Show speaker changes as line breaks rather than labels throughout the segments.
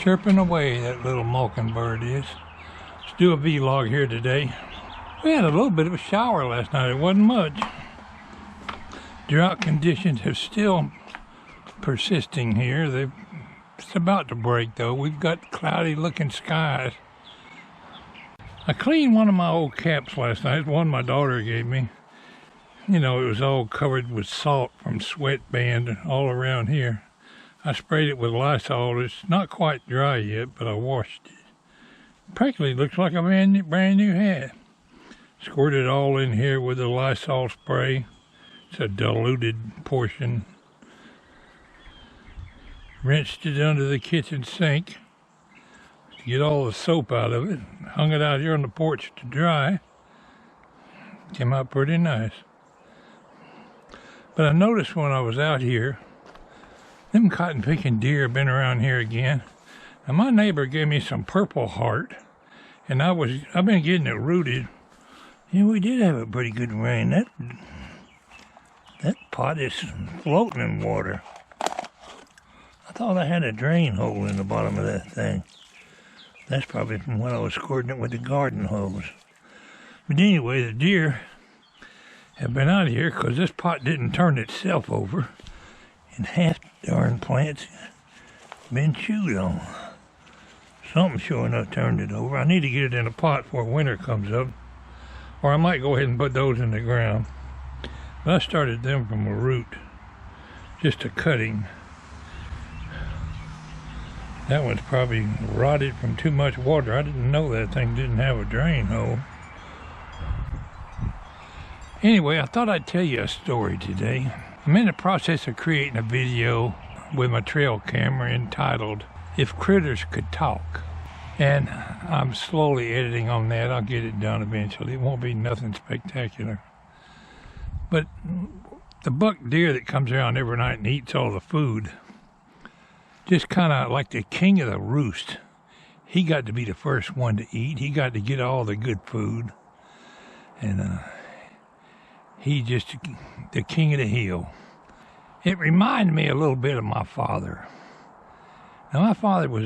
chirping away, that little mockingbird is. Let's do a vlog here today. We had a little bit of a shower last night. It wasn't much. Drought conditions have still persisting here. It's about to break though. We've got cloudy looking skies. I cleaned one of my old caps last night, one my daughter gave me. You know, it was all covered with salt from sweatband all around here. I sprayed it with Lysol. It's not quite dry yet, but I washed it. Practically looks like a brand new hat. Squirted it all in here with the Lysol spray. It's a diluted portion. Rinsed it under the kitchen sink to get all the soap out of it. Hung it out here on the porch to dry. Came out pretty nice. But I noticed when I was out here, them cotton picking deer have been around here again. And my neighbor gave me some purple heart, and I've been getting it rooted. Yeah, we did have a pretty good rain. That pot is floating in water. I thought I had a drain hole in the bottom of that thing. That's probably from when I was squirting it with the garden hose. But anyway, the deer have been out of here because this pot didn't turn itself over, and half the darn plants been chewed on. Something sure enough turned it over. I need to get it in a pot before winter comes up, or I might go ahead and put those in the ground. But I started them from a root, just a cutting. That one's probably rotted from too much water. I didn't know that thing didn't have a drain hole. Anyway, I thought I'd tell you a story today. I'm in the process of creating a video with my trail camera entitled, If Critters Could Talk. And I'm slowly editing on that. I'll get it done eventually. It won't be nothing spectacular. But the buck deer that comes around every night and eats all the food, just kind of like the king of the roost. He got to be the first one to eat. He got to get all the good food. And he just the king of the hill. It reminded me a little bit of my father. Now my father was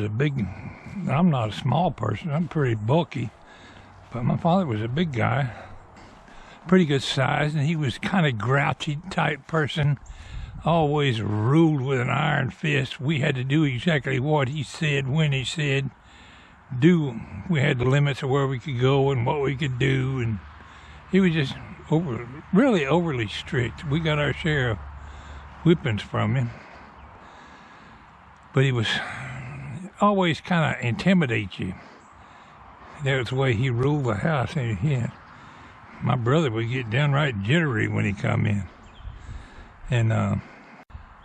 I'm not a small person, I'm pretty bulky, but my father was a big guy, pretty good size, and he was kind of grouchy type person, always ruled with an iron fist. We had to do exactly what he said, when he said, we had the limits of where we could go and what we could do, and he was just really overly strict. We got our share of whippings from him, but he was always kind of intimidate you. That was the way he ruled the house. And my brother would get downright jittery when he come in, and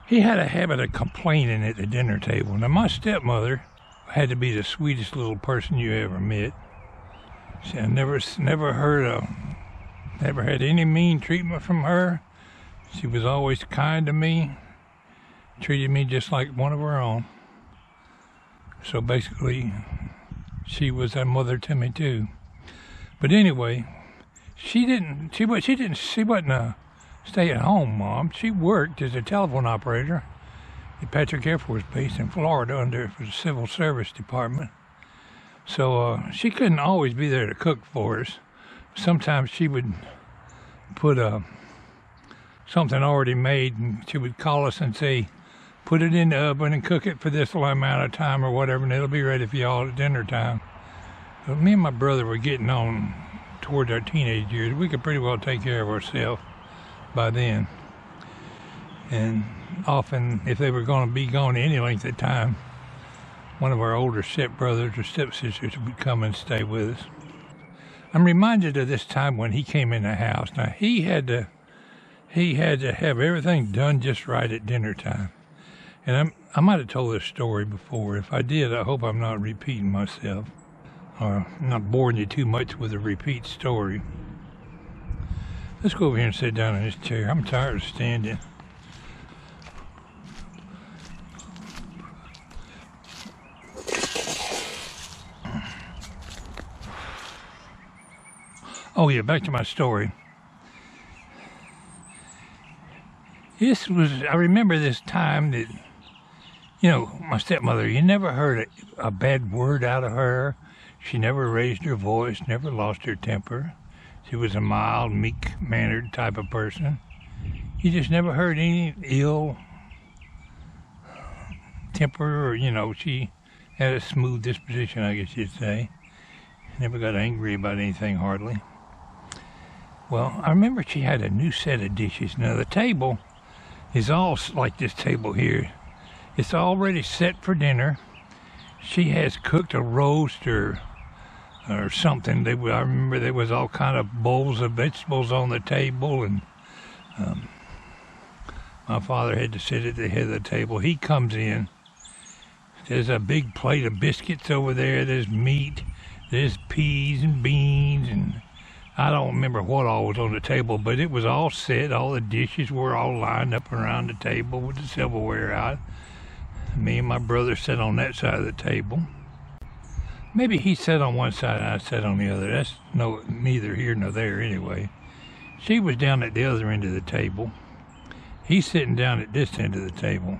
he had a habit of complaining at the dinner table. Now my stepmother had to be the sweetest little person you ever met. I never had any mean treatment from her. She was always kind to me, treated me just like one of her own. So basically, she was a mother to me too. But anyway, she wasn't a stay-at-home mom. She worked as a telephone operator at Patrick Air Force Base in Florida under the Civil Service Department. So she couldn't always be there to cook for us. Sometimes she would put something already made, and she would call us and say, put it in the oven and cook it for this amount of time or whatever, and it'll be ready for y'all at dinner time. But me and my brother were getting on towards our teenage years. We could pretty well take care of ourselves by then. And often, if they were going to be gone any length of time, one of our older stepbrothers or stepsisters would come and stay with us. I'm reminded of this time when he came in the house. Now, he had to have everything done just right at dinner time. And I might have told this story before. If I did, I hope I'm not repeating myself, or not boring you too much with a repeat story. Let's go over here and sit down in this chair. I'm tired of standing. Oh yeah, back to my story. I remember this time that You know, my stepmother, you never heard a bad word out of her. She never raised her voice, never lost her temper. She was a mild, meek-mannered type of person. You just never heard any ill temper, or, you know, she had a smooth disposition, I guess you'd say. Never got angry about anything, hardly. Well, I remember she had a new set of dishes. Now, the table is all like this table here. It's already set for dinner. She has cooked a roast or something. I remember there was all kind of bowls of vegetables on the table, and my father had to sit at the head of the table. He comes in. There's a big plate of biscuits over there. There's meat. There's peas and beans, and I don't remember what all was on the table, but it was all set. All the dishes were all lined up around the table with the silverware out. Me and my brother sat on that side of the table. Maybe he sat on one side and I sat on the other. That's neither here nor there anyway. She was down at the other end of the table. He's sitting down at this end of the table.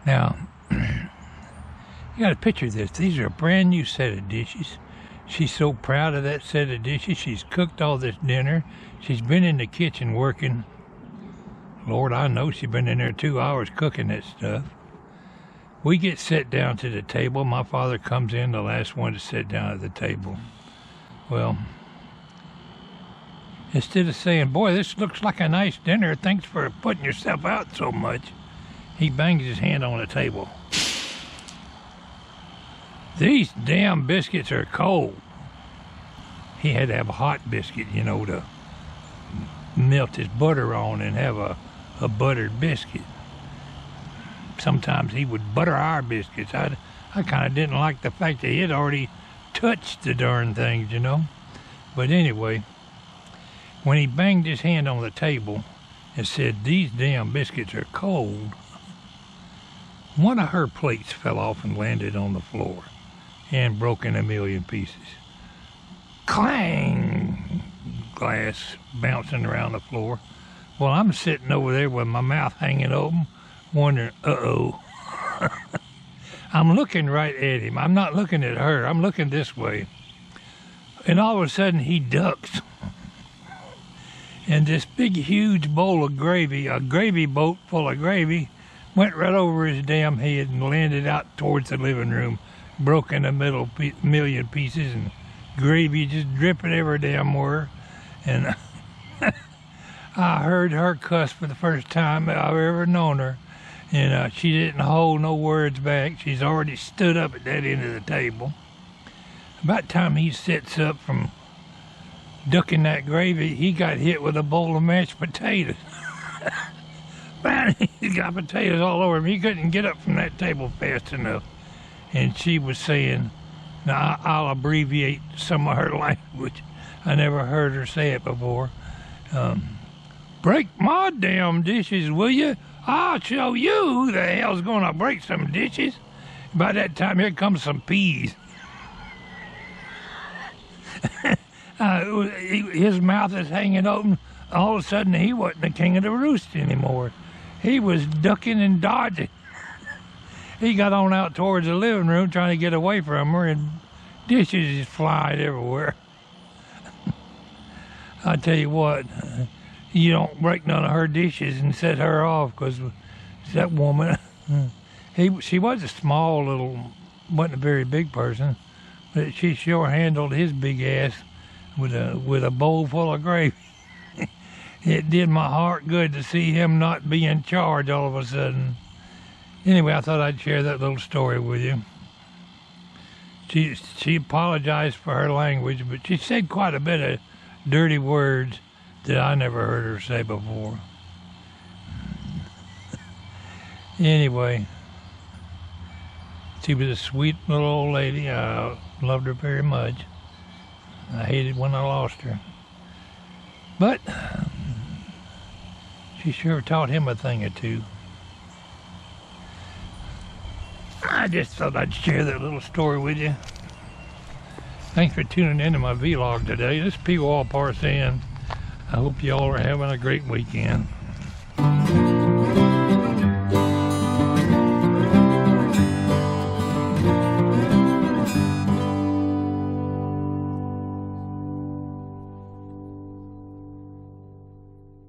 Now, you got to picture this. These are a brand new set of dishes. She's so proud of that set of dishes. She's cooked all this dinner. She's been in the kitchen working. Lord, I know she's been in there 2 hours cooking that stuff. We get set down to the table. My father comes in, the last one to sit down at the table. Well, instead of saying, boy, this looks like a nice dinner, thanks for putting yourself out so much, he bangs his hand on the table. These damn biscuits are cold. He had to have a hot biscuit, you know, to melt his butter on and have a buttered biscuit. Sometimes he would butter our biscuits. I kind of didn't like the fact that he had already touched the darn things, you know. But anyway, when he banged his hand on the table and said, these damn biscuits are cold, one of her plates fell off and landed on the floor and broke in a million pieces. Clang! Glass bouncing around the floor. Well, I'm sitting over there with my mouth hanging open, wondering, uh-oh. I'm looking right at him. I'm not looking at her. I'm looking this way. And all of a sudden, he ducks. And this big, huge bowl of gravy, a gravy boat full of gravy, went right over his damn head and landed out towards the living room, broke in the middle, million pieces, and gravy just dripping every damn where. And I heard her cuss for the first time I've ever known her, and she didn't hold no words back. She's already stood up at that end of the table. About the time he sits up from ducking that gravy, he got hit with a bowl of mashed potatoes. He got potatoes all over him. He couldn't get up from that table fast enough. And she was saying, now I'll abbreviate some of her language. I never heard her say it before. Break my damn dishes, will you? I'll show you who the hell's gonna break some dishes. By that time, here comes some peas. His mouth is hanging open. All of a sudden, he wasn't the king of the roost anymore. He was ducking and dodging. He got on out towards the living room trying to get away from her, and dishes just flying everywhere. I tell you what, you don't break none of her dishes and set her off, because that woman, she was a small little, wasn't a very big person, but she sure handled his big ass with a bowl full of gravy. It did my heart good to see him not be in charge all of a sudden. Anyway, I thought I'd share that little story with you. She apologized for her language, but she said quite a bit of dirty words that I never heard her say before. Anyway, she was a sweet little old lady. I loved her very much. I hated when I lost her. But she sure taught him a thing or two. I just thought I'd share that little story with you. Thanks for tuning into my vlog today. This is Pwalpar saying, I hope you all are having a great weekend.